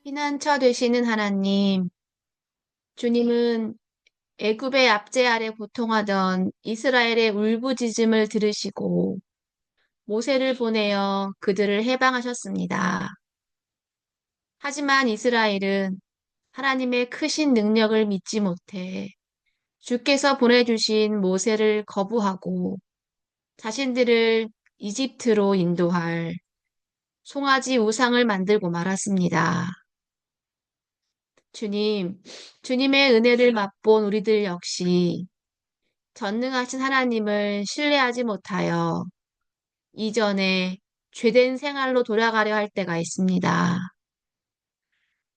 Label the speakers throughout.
Speaker 1: 피난처 되시는 하나님, 주님은 애굽의 압제 아래 고통하던 이스라엘의 울부짖음을 들으시고 모세를 보내어 그들을 해방하셨습니다. 하지만 이스라엘은 하나님의 크신 능력을 믿지 못해 주께서 보내주신 모세를 거부하고 자신들을 이집트로 인도할 송아지 우상을 만들고 말았습니다. 주님, 주님의 은혜를 맛본 우리들 역시 전능하신 하나님을 신뢰하지 못하여 이전에 죄된 생활로 돌아가려 할 때가 있습니다.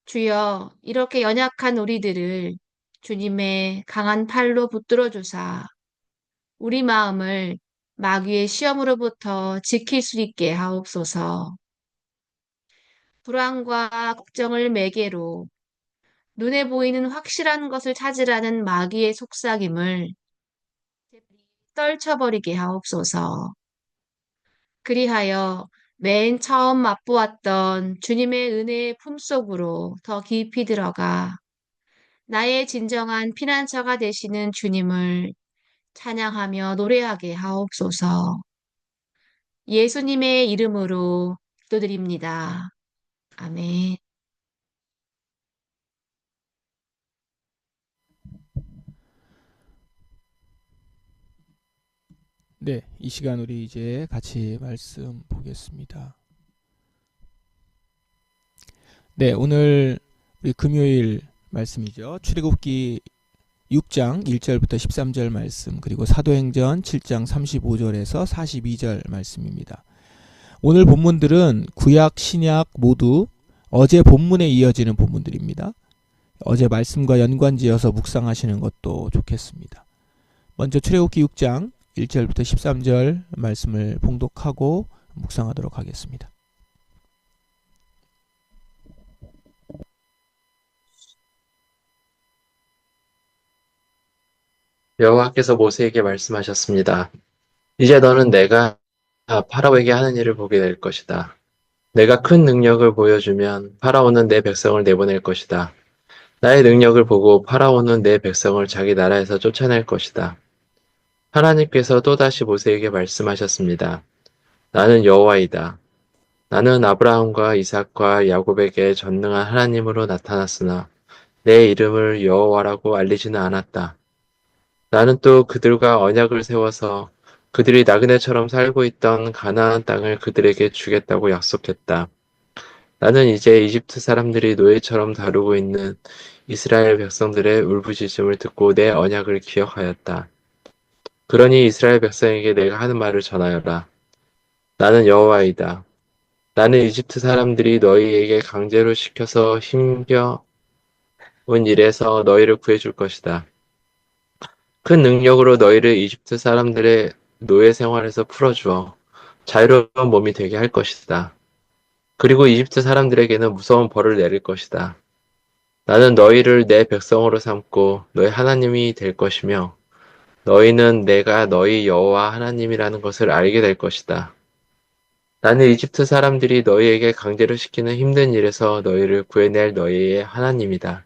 Speaker 1: 주여, 이렇게 연약한 우리들을 주님의 강한 팔로 붙들어 주사 우리 마음을 마귀의 시험으로부터 지킬 수 있게 하옵소서. 불안과 걱정을 매개로 눈에 보이는 확실한 것을 찾으라는 마귀의 속삭임을 떨쳐버리게 하옵소서. 그리하여 맨 처음 맛보았던 주님의 은혜의 품속으로 더 깊이 들어가 나의 진정한 피난처가 되시는 주님을 찬양하며 노래하게 하옵소서. 예수님의 이름으로 기도드립니다. 아멘.
Speaker 2: 네, 이 시간 우리 이제 같이 말씀 보겠습니다. 네, 오늘 우리 금요일 말씀이죠. 출애굽기 6장 1절부터 13절 말씀, 그리고 사도행전 7장 35절에서 42절 말씀입니다. 오늘 본문들은 구약, 신약 모두 어제 본문에 이어지는 본문들입니다. 어제 말씀과 연관지어서 묵상하시는 것도 좋겠습니다. 먼저 출애굽기 6장 1절부터 13절 말씀을 봉독하고 묵상하도록 하겠습니다.
Speaker 3: 여호와께서 모세에게 말씀하셨습니다. 이제 너는 내가 파라오에게 하는 일을 보게 될 것이다. 내가 큰 능력을 보여주면 파라오는 내 백성을 내보낼 것이다. 나의 능력을 보고 파라오는 내 백성을 자기 나라에서 쫓아낼 것이다. 하나님께서 또다시 모세에게 말씀하셨습니다. 나는 여호와이다. 나는 아브라함과 이삭과 야곱에게 전능한 하나님으로 나타났으나 내 이름을 여호와라고 알리지는 않았다. 나는 또 그들과 언약을 세워서 그들이 나그네처럼 살고 있던 가나안 땅을 그들에게 주겠다고 약속했다. 나는 이제 이집트 사람들이 노예처럼 다루고 있는 이스라엘 백성들의 울부짖음을 듣고 내 언약을 기억하였다. 그러니 이스라엘 백성에게 내가 하는 말을 전하여라. 나는 여호와이다. 나는 이집트 사람들이 너희에게 강제로 시켜서 힘겨운 일에서 너희를 구해줄 것이다. 큰 능력으로 너희를 이집트 사람들의 노예 생활에서 풀어주어 자유로운 몸이 되게 할 것이다. 그리고 이집트 사람들에게는 무서운 벌을 내릴 것이다. 나는 너희를 내 백성으로 삼고 너희 하나님이 될 것이며 너희는 내가 너희 여호와 하나님이라는 것을 알게 될 것이다. 나는 이집트 사람들이 너희에게 강제로 시키는 힘든 일에서 너희를 구해낼 너희의 하나님이다.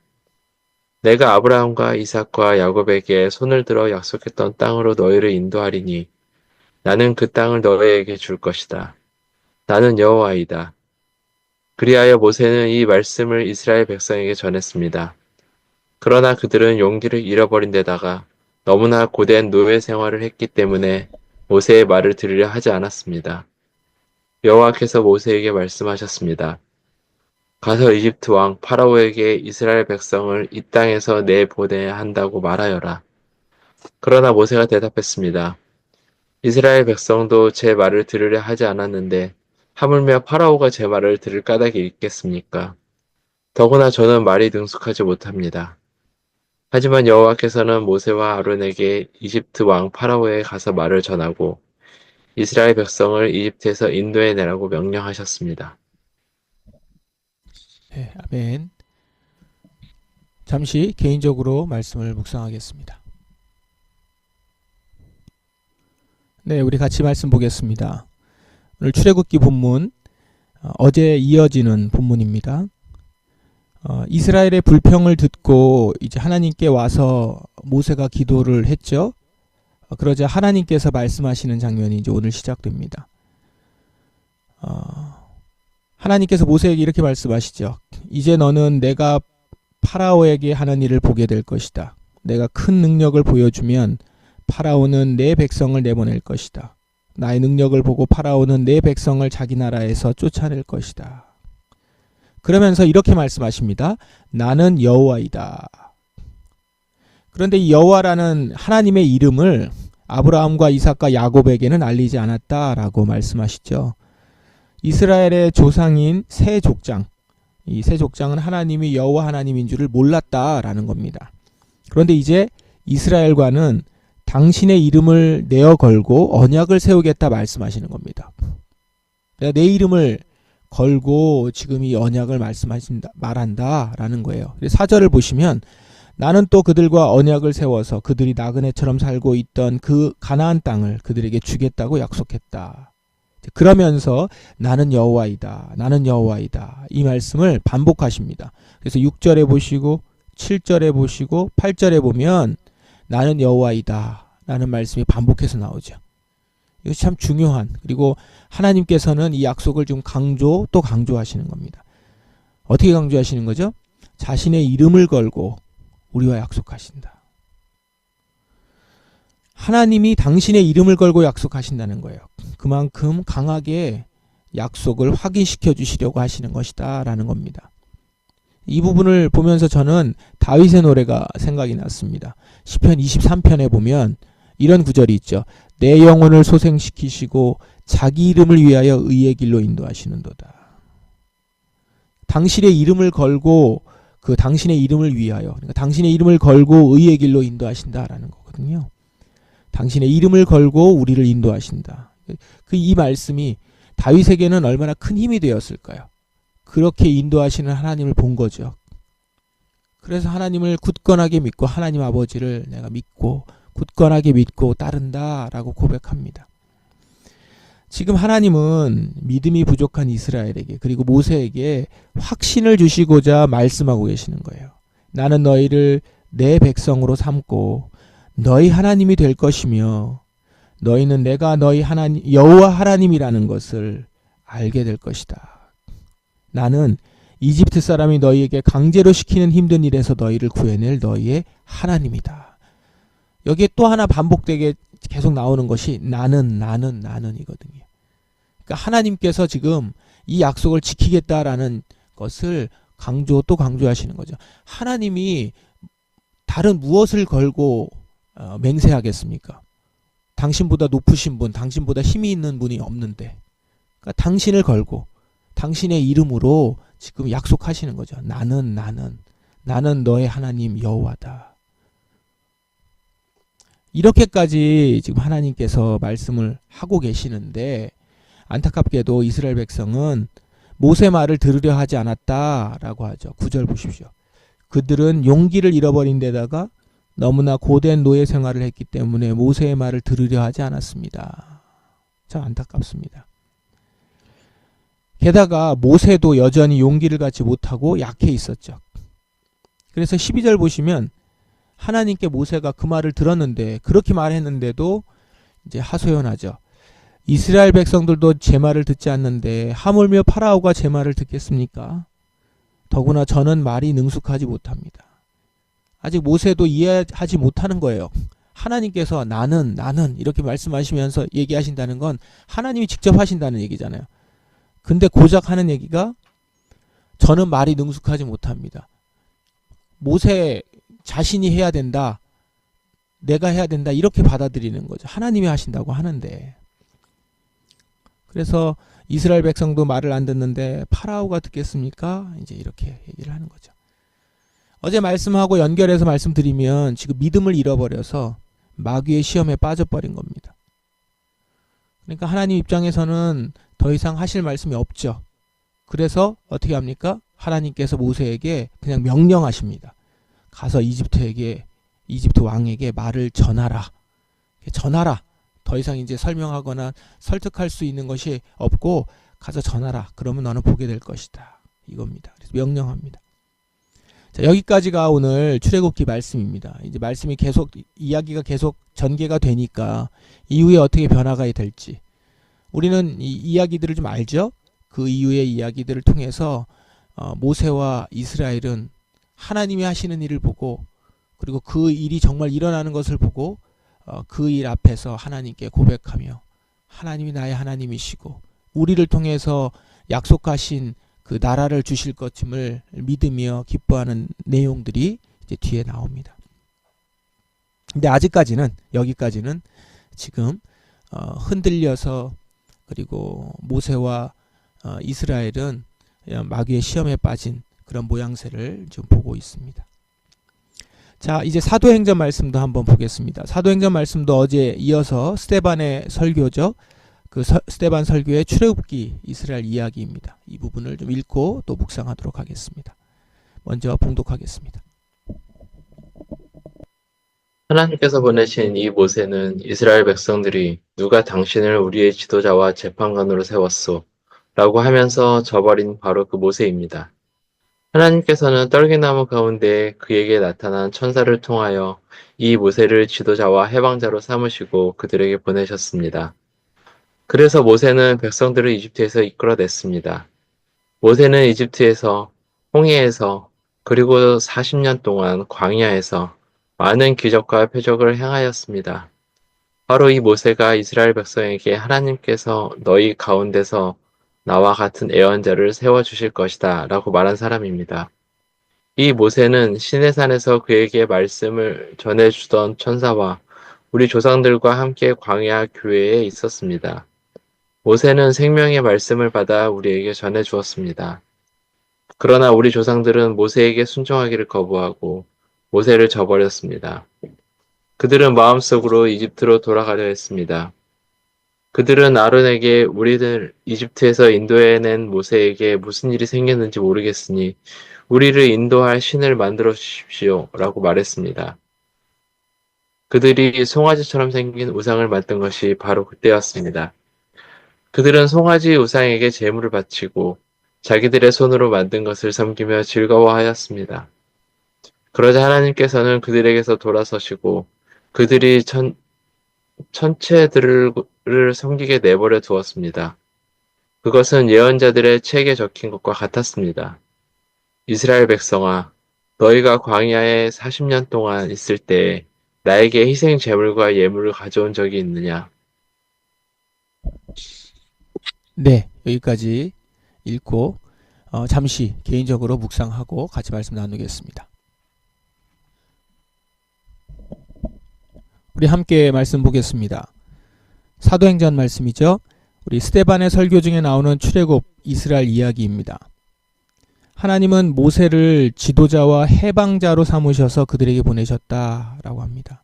Speaker 3: 내가 아브라함과 이삭과 야곱에게 손을 들어 약속했던 땅으로 너희를 인도하리니 나는 그 땅을 너희에게 줄 것이다. 나는 여호와이다. 그리하여 모세는 이 말씀을 이스라엘 백성에게 전했습니다. 그러나 그들은 용기를 잃어버린 데다가 너무나 고된 노예 생활을 했기 때문에 모세의 말을 들으려 하지 않았습니다. 여호와께서 모세에게 말씀하셨습니다. 가서 이집트 왕 파라오에게 이스라엘 백성을 이 땅에서 내보내야 한다고 말하여라. 그러나 모세가 대답했습니다. 이스라엘 백성도 제 말을 들으려 하지 않았는데 하물며 파라오가 제 말을 들을 까닭이 있겠습니까? 더구나 저는 말이 능숙하지 못합니다. 하지만 여호와께서는 모세와 아론에게 이집트 왕 파라오에 가서 말을 전하고 이스라엘 백성을 이집트에서 인도해 내라고 명령하셨습니다.
Speaker 2: 네, 아멘. 잠시 개인적으로 말씀을 묵상하겠습니다. 네, 우리 같이 말씀 보겠습니다. 오늘 출애굽기 본문 어제 이어지는 본문입니다. 이스라엘의 불평을 듣고 이제 하나님께 와서 모세가 기도를 했죠. 그러자 하나님께서 말씀하시는 장면이 이제 오늘 시작됩니다. 하나님께서 모세에게 이렇게 말씀하시죠. 이제 너는 내가 파라오에게 하는 일을 보게 될 것이다. 내가 큰 능력을 보여주면 파라오는 내 백성을 내보낼 것이다. 나의 능력을 보고 파라오는 내 백성을 자기 나라에서 쫓아낼 것이다. 그러면서 이렇게 말씀하십니다. 나는 여호와이다. 그런데 이 여호와라는 하나님의 이름을 아브라함과 이삭과 야곱에게는 알리지 않았다라고 말씀하시죠. 이스라엘의 조상인 세 족장, 이 세 족장은 하나님이 여호와 하나님인 줄을 몰랐다라는 겁니다. 그런데 이제 이스라엘과는 당신의 이름을 내어 걸고 언약을 세우겠다 말씀하시는 겁니다. 내가 내 이름을 걸고 지금 이 언약을 말한다라는 거예요. 4절을 보시면 나는 또 그들과 언약을 세워서 그들이 나그네처럼 살고 있던 그 가나안 땅을 그들에게 주겠다고 약속했다. 그러면서 나는 여호와이다. 나는 여호와이다. 이 말씀을 반복하십니다. 그래서 6절에 보시고 7절에 보시고 8절에 보면 나는 여호와이다 라는 말씀이 반복해서 나오죠. 이것이 참 중요한, 그리고 하나님께서는 이 약속을 좀 또 강조하시는 겁니다. 어떻게 강조하시는 거죠? 자신의 이름을 걸고 우리와 약속하신다. 하나님이 당신의 이름을 걸고 약속하신다는 거예요. 그만큼 강하게 약속을 확인시켜 주시려고 하시는 것이다 라는 겁니다. 이 부분을 보면서 저는 다윗의 노래가 생각이 났습니다. 시편 23편에 보면 이런 구절이 있죠. 내 영혼을 소생시키시고 자기 이름을 위하여 의의 길로 인도하시는도다. 당신의 이름을 걸고 그 당신의 이름을 위하여, 그러니까 당신의 이름을 걸고 의의 길로 인도하신다라는 거거든요. 당신의 이름을 걸고 우리를 인도하신다. 이 말씀이 다윗에게는 얼마나 큰 힘이 되었을까요? 그렇게 인도하시는 하나님을 본 거죠. 그래서 하나님을 굳건하게 믿고 하나님 아버지를 내가 믿고 굳건하게 믿고 따른다라고 고백합니다. 지금 하나님은 믿음이 부족한 이스라엘에게 그리고 모세에게 확신을 주시고자 말씀하고 계시는 거예요. 나는 너희를 내 백성으로 삼고 너희 하나님이 될 것이며 너희는 내가 너희 하나님 여호와 하나님이라는 것을 알게 될 것이다. 나는 이집트 사람이 너희에게 강제로 시키는 힘든 일에서 너희를 구해낼 너희의 하나님이다. 여기에 또 하나 반복되게 계속 나오는 것이 나는이거든요. 그러니까 하나님께서 지금 이 약속을 지키겠다라는 것을 또 강조하시는 거죠. 하나님이 다른 무엇을 걸고 맹세하겠습니까? 당신보다 높으신 분, 당신보다 힘이 있는 분이 없는데, 그러니까 당신을 걸고 당신의 이름으로 지금 약속하시는 거죠. 나는 너의 하나님 여호와다. 이렇게까지 지금 하나님께서 말씀을 하고 계시는데 안타깝게도 이스라엘 백성은 모세 말을 들으려 하지 않았다라고 하죠. 9절 보십시오. 그들은 용기를 잃어버린 데다가 너무나 고된 노예 생활을 했기 때문에 모세의 말을 들으려 하지 않았습니다. 참 안타깝습니다. 게다가 모세도 여전히 용기를 갖지 못하고 약해 있었죠. 그래서 12절 보시면 하나님께 모세가 그 말을 들었는데 그렇게 말했는데도 이제 하소연하죠. 이스라엘 백성들도 제 말을 듣지 않는데 하물며 파라오가 제 말을 듣겠습니까? 더구나 저는 말이 능숙하지 못합니다. 아직 모세도 이해하지 못하는 거예요. 하나님께서 나는 이렇게 말씀하시면서 얘기하신다는 건 하나님이 직접 하신다는 얘기잖아요. 근데 고작 하는 얘기가 저는 말이 능숙하지 못합니다. 모세 자신이 해야 된다. 내가 해야 된다. 이렇게 받아들이는 거죠. 하나님이 하신다고 하는데. 그래서 이스라엘 백성도 말을 안 듣는데 파라오가 듣겠습니까? 이제 이렇게 얘기를 하는 거죠. 어제 말씀하고 연결해서 말씀드리면 지금 믿음을 잃어버려서 마귀의 시험에 빠져버린 겁니다. 그러니까 하나님 입장에서는 더 이상 하실 말씀이 없죠. 그래서 어떻게 합니까? 하나님께서 모세에게 그냥 명령하십니다. 가서 이집트 왕에게 말을 전하라. 더 이상 이제 설명하거나 설득할 수 있는 것이 없고 가서 전하라. 그러면 너는 보게 될 것이다. 이겁니다. 그래서 명령합니다. 자, 여기까지가 오늘 출애굽기 말씀입니다. 이제 말씀이 계속 이야기가 계속 전개가 되니까 이후에 어떻게 변화가 될지 우리는 이 이야기들을 좀 알죠. 그 이후의 이야기들을 통해서 모세와 이스라엘은 하나님이 하시는 일을 보고 그리고 그 일이 정말 일어나는 것을 보고 그 일 앞에서 하나님께 고백하며 하나님이 나의 하나님이시고 우리를 통해서 약속하신 그 나라를 주실 것임을 믿으며 기뻐하는 내용들이 이제 뒤에 나옵니다. 근데 아직까지는 여기까지는 지금 흔들려서 그리고 모세와 이스라엘은 마귀의 시험에 빠진 그런 모양새를 좀 보고 있습니다. 자, 이제 사도행전 말씀도 한번 보겠습니다. 사도행전 말씀도 어제 이어서 스데반의 설교죠. 그 스데반 설교의 출애굽기 이스라엘 이야기입니다. 이 부분을 좀 읽고 또 묵상하도록 하겠습니다. 먼저 봉독하겠습니다.
Speaker 3: 하나님께서 보내신 이 모세는 이스라엘 백성들이 누가 당신을 우리의 지도자와 재판관으로 세웠소? 라고 하면서 저버린 바로 그 모세입니다. 하나님께서는 떨기나무 가운데 그에게 나타난 천사를 통하여 이 모세를 지도자와 해방자로 삼으시고 그들에게 보내셨습니다. 그래서 모세는 백성들을 이집트에서 이끌어냈습니다. 모세는 이집트에서, 홍해에서, 그리고 40년 동안 광야에서 많은 기적과 표적을 행하였습니다. 바로 이 모세가 이스라엘 백성에게 하나님께서 너희 가운데서 나와 같은 애언자를 세워주실 것이다 라고 말한 사람입니다. 이 모세는 시내산에서 그에게 말씀을 전해주던 천사와 우리 조상들과 함께 광야 교회에 있었습니다. 모세는 생명의 말씀을 받아 우리에게 전해주었습니다. 그러나 우리 조상들은 모세에게 순종하기를 거부하고 모세를 저버렸습니다. 그들은 마음속으로 이집트로 돌아가려 했습니다. 그들은 아론에게 우리를 이집트에서 인도해낸 모세에게 무슨 일이 생겼는지 모르겠으니 우리를 인도할 신을 만들어 주십시오 라고 말했습니다. 그들이 송아지처럼 생긴 우상을 만든 것이 바로 그때였습니다. 그들은 송아지 우상에게 제물을 바치고 자기들의 손으로 만든 것을 섬기며 즐거워하였습니다. 그러자 하나님께서는 그들에게서 돌아서시고 그들이 천체들을 섬기게 내버려 두었습니다. 그것은 예언자들의 책에 적힌 것과 같았습니다. 이스라엘 백성아, 너희가 광야에 40년 동안 있을 때 나에게 희생 제물과 예물을 가져온 적이 있느냐?
Speaker 2: 네, 여기까지 읽고 잠시 개인적으로 묵상하고 같이 말씀 나누겠습니다. 우리 함께 말씀 보겠습니다. 사도행전 말씀이죠. 우리 스데반의 설교 중에 나오는 출애굽 이스라엘 이야기입니다. 하나님은 모세를 지도자와 해방자로 삼으셔서 그들에게 보내셨다라고 합니다.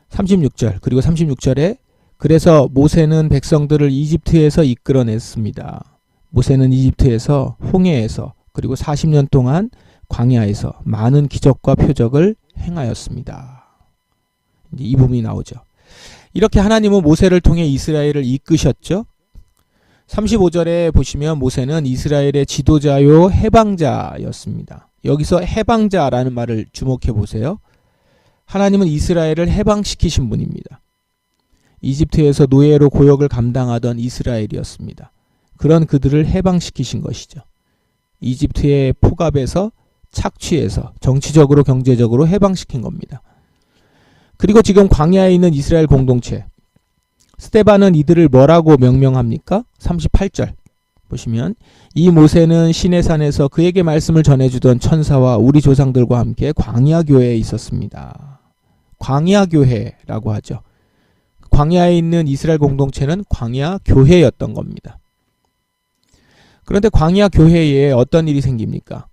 Speaker 2: 36절 그리고 36절에 그래서 모세는 백성들을 이집트에서 이끌어냈습니다. 모세는 이집트에서 홍해에서 그리고 40년 동안 광야에서 많은 기적과 표적을 행하였습니다. 이 부분이 나오죠. 이렇게 하나님은 모세를 통해 이스라엘을 이끄셨죠. 35절에 보시면 모세는 이스라엘의 지도자요 해방자였습니다. 여기서 해방자라는 말을 주목해 보세요. 하나님은 이스라엘을 해방시키신 분입니다. 이집트에서 노예로 고역을 감당하던 이스라엘이었습니다. 그런 그들을 해방시키신 것이죠. 이집트의 폭압에서 착취해서 정치적으로 경제적으로 해방시킨 겁니다. 그리고 지금 광야에 있는 이스라엘 공동체 스데반은 이들을 뭐라고 명명합니까? 38절 보시면 이 모세는 시내산에서 그에게 말씀을 전해주던 천사와 우리 조상들과 함께 광야교회에 있었습니다. 광야교회라고 하죠. 광야에 있는 이스라엘 공동체는 광야교회였던 겁니다. 그런데 광야교회에 어떤 일이 생깁니까?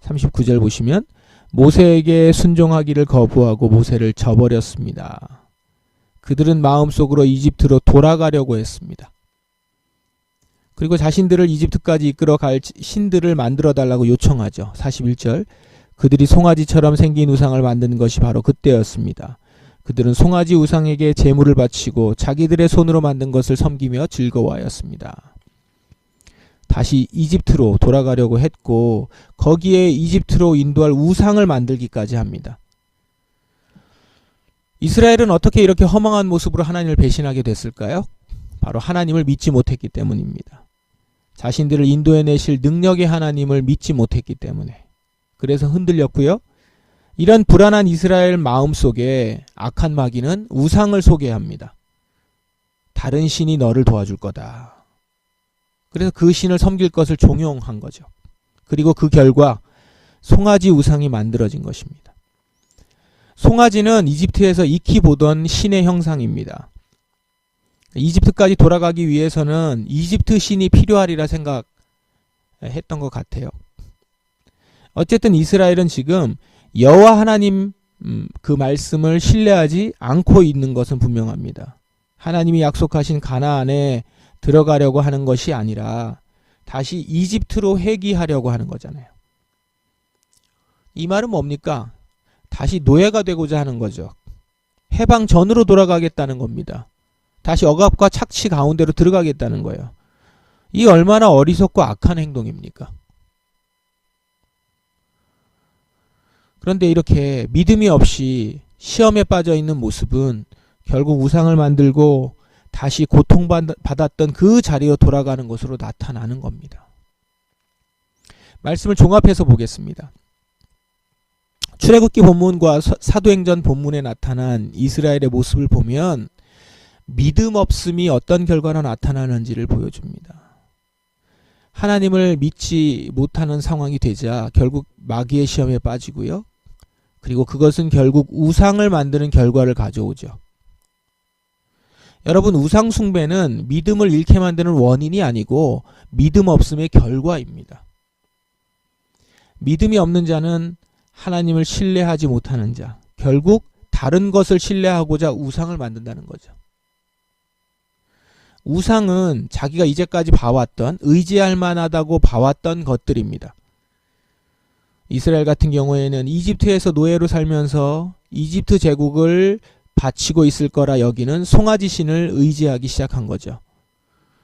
Speaker 2: 39절 보시면 모세에게 순종하기를 거부하고 모세를 저버렸습니다. 그들은 마음속으로 이집트로 돌아가려고 했습니다. 그리고 자신들을 이집트까지 이끌어갈 신들을 만들어 달라고 요청하죠. 41절 그들이 송아지처럼 생긴 우상을 만드는 것이 바로 그때였습니다. 그들은 송아지 우상에게 제물을 바치고 자기들의 손으로 만든 것을 섬기며 즐거워하였습니다. 다시 이집트로 돌아가려고 했고 거기에 이집트로 인도할 우상을 만들기까지 합니다. 이스라엘은 어떻게 이렇게 허망한 모습으로 하나님을 배신하게 됐을까요? 바로 하나님을 믿지 못했기 때문입니다. 자신들을 인도해내실 능력의 하나님을 믿지 못했기 때문에. 그래서 흔들렸고요. 이런 불안한 이스라엘 마음속에 악한 마귀는 우상을 소개합니다. 다른 신이 너를 도와줄 거다. 그래서 그 신을 섬길 것을 종용한 거죠. 그리고 그 결과 송아지 우상이 만들어진 것입니다. 송아지는 이집트에서 익히 보던 신의 형상입니다. 이집트까지 돌아가기 위해서는 이집트 신이 필요하리라 생각했던 것 같아요. 어쨌든 이스라엘은 지금 여호와 하나님 그 말씀을 신뢰하지 않고 있는 것은 분명합니다. 하나님이 약속하신 가나안에 들어가려고 하는 것이 아니라 다시 이집트로 회귀하려고 하는 거잖아요. 이 말은 뭡니까? 다시 노예가 되고자 하는 거죠. 해방 전으로 돌아가겠다는 겁니다. 다시 억압과 착취 가운데로 들어가겠다는 거예요. 이 얼마나 어리석고 악한 행동입니까? 그런데 이렇게 믿음이 없이 시험에 빠져 있는 모습은 결국 우상을 만들고 다시 고통받았던 그 자리로 돌아가는 것으로 나타나는 겁니다. 말씀을 종합해서 보겠습니다. 출애굽기 본문과 사도행전 본문에 나타난 이스라엘의 모습을 보면 믿음 없음이 어떤 결과로 나타나는지를 보여줍니다. 하나님을 믿지 못하는 상황이 되자 결국 마귀의 시험에 빠지고요. 그리고 그것은 결국 우상을 만드는 결과를 가져오죠. 여러분, 우상 숭배는 믿음을 잃게 만드는 원인이 아니고 믿음 없음의 결과입니다. 믿음이 없는 자는 하나님을 신뢰하지 못하는 자, 결국 다른 것을 신뢰하고자 우상을 만든다는 거죠. 우상은 자기가 이제까지 봐왔던, 의지할 만하다고 봐왔던 것들입니다. 이스라엘 같은 경우에는 이집트에서 노예로 살면서 이집트 제국을 바치고 있을 거라 여기는 송아지 신을 의지하기 시작한 거죠.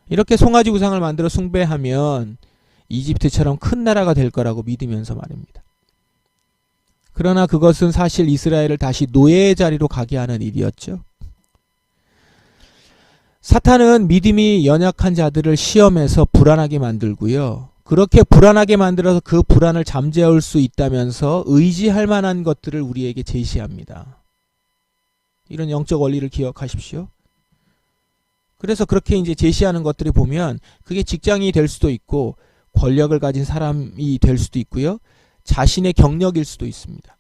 Speaker 2: 이렇게 송아지 우상을 만들어 숭배하면 이집트처럼 큰 나라가 될 거라고 믿으면서 말입니다. 그러나 그것은 사실 이스라엘을 다시 노예의 자리로 가게 하는 일이었죠. 사탄은 믿음이 연약한 자들을 시험해서 불안하게 만들고요. 그렇게 불안하게 만들어서 그 불안을 잠재울 수 있다면서 의지할 만한 것들을 우리에게 제시합니다. 이런 영적 원리를 기억하십시오. 그래서 그렇게 이제 제시하는 것들을 보면 그게 직장이 될 수도 있고 권력을 가진 사람이 될 수도 있고요. 자신의 경력일 수도 있습니다.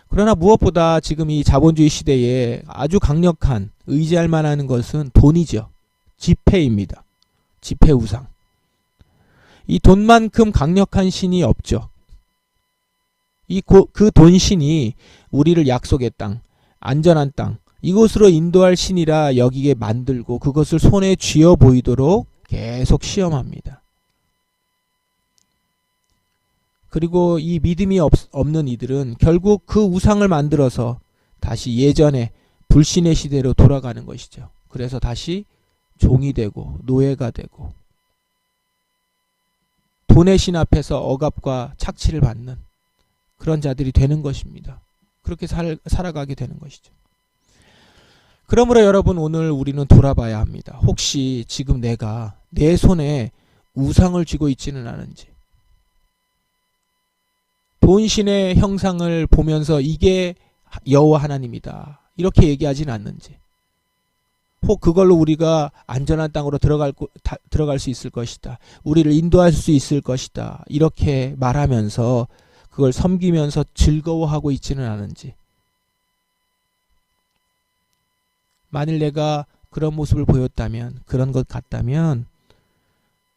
Speaker 2: 그러나 무엇보다 지금 이 자본주의 시대에 아주 강력한 의지할 만한 것은 돈이죠. 지폐입니다. 지폐 우상. 이 돈만큼 강력한 신이 없죠. 그 돈신이 우리를 약속의 땅, 안전한 땅, 이곳으로 인도할 신이라 여기게 만들고 그것을 손에 쥐어 보이도록 계속 시험합니다. 그리고 이 믿음이 없는 이들은 결국 그 우상을 만들어서 다시 예전에 불신의 시대로 돌아가는 것이죠. 그래서 다시 종이 되고 노예가 되고 돈의 신 앞에서 억압과 착취를 받는 그런 자들이 되는 것입니다. 그렇게 살아가게 되는 것이죠. 그러므로 여러분, 오늘 우리는 돌아봐야 합니다. 혹시 지금 내가 내 손에 우상을 쥐고 있지는 않은지, 돈신의 형상을 보면서 이게 여호와 하나님이다 이렇게 얘기하진 않는지, 혹 그걸로 우리가 안전한 땅으로 들어갈 수 있을 것이다, 우리를 인도할 수 있을 것이다 이렇게 말하면서 그걸 섬기면서 즐거워하고 있지는 않은지, 만일 내가 그런 모습을 보였다면, 그런 것 같다면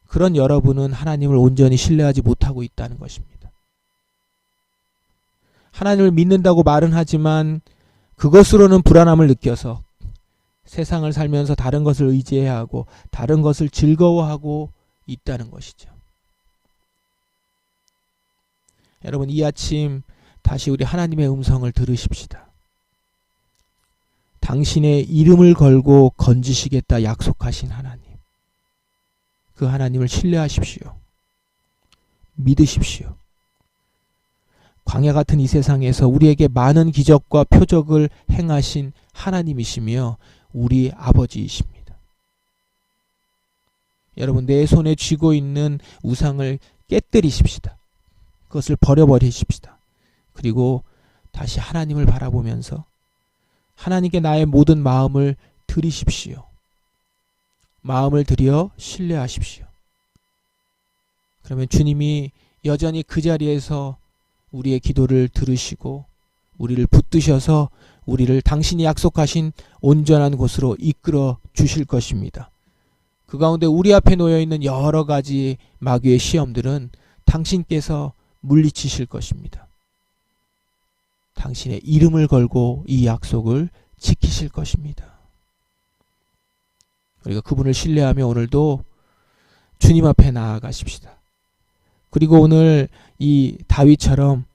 Speaker 2: 그런 여러분은 하나님을 온전히 신뢰하지 못하고 있다는 것입니다. 하나님을 믿는다고 말은 하지만 그것으로는 불안함을 느껴서 세상을 살면서 다른 것을 의지해야 하고 다른 것을 즐거워하고 있다는 것이죠. 여러분, 이 아침 다시 우리 하나님의 음성을 들으십시다. 당신의 이름을 걸고 건지시겠다 약속하신 하나님. 그 하나님을 신뢰하십시오. 믿으십시오. 광야 같은 이 세상에서 우리에게 많은 기적과 표적을 행하신 하나님이시며 우리 아버지이십니다. 여러분, 내 손에 쥐고 있는 우상을 깨뜨리십시다. 그것을 버려버리십시다. 그리고 다시 하나님을 바라보면서 하나님께 나의 모든 마음을 드리십시오. 마음을 들여 신뢰하십시오. 그러면 주님이 여전히 그 자리에서 우리의 기도를 들으시고 우리를 붙드셔서 우리를 당신이 약속하신 온전한 곳으로 이끌어 주실 것입니다. 그 가운데 우리 앞에 놓여 있는 여러 가지 마귀의 시험들은 당신께서 물리치실 것입니다. 당신의 이름을 걸고 이 약속을 지키실 것입니다. 우리가 그분을 신뢰하며 오늘도 주님 앞에 나아가십시다. 그리고 오늘 이 다윗처럼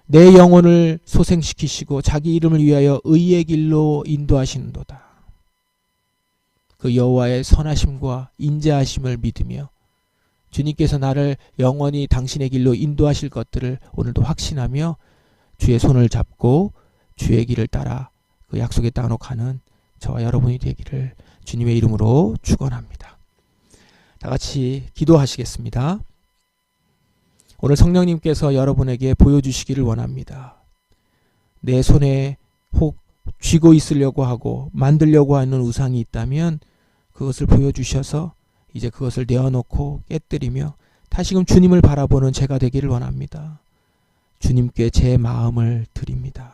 Speaker 2: 내 영혼을 소생시키시고 자기 이름을 위하여 의의 길로 인도하시는도다. 그 여호와의 선하심과 인자하심을 믿으며 주님께서 나를 영원히 당신의 길로 인도하실 것들을 오늘도 확신하며 주의 손을 잡고 주의 길을 따라 그 약속의 땅으로 가는 저와 여러분이 되기를 주님의 이름으로 축원합니다. 다 같이 기도하시겠습니다. 오늘 성령님께서 여러분에게 보여주시기를 원합니다. 내 손에 혹 쥐고 있으려고 하고 만들려고 하는 우상이 있다면 그것을 보여주셔서 이제 그것을 내어놓고 깨뜨리며 다시금 주님을 바라보는 제가 되기를 원합니다. 주님께 제 마음을 드립니다.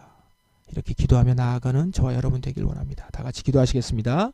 Speaker 2: 이렇게 기도하며 나아가는 저와 여러분 되기를 원합니다. 다 같이 기도하시겠습니다.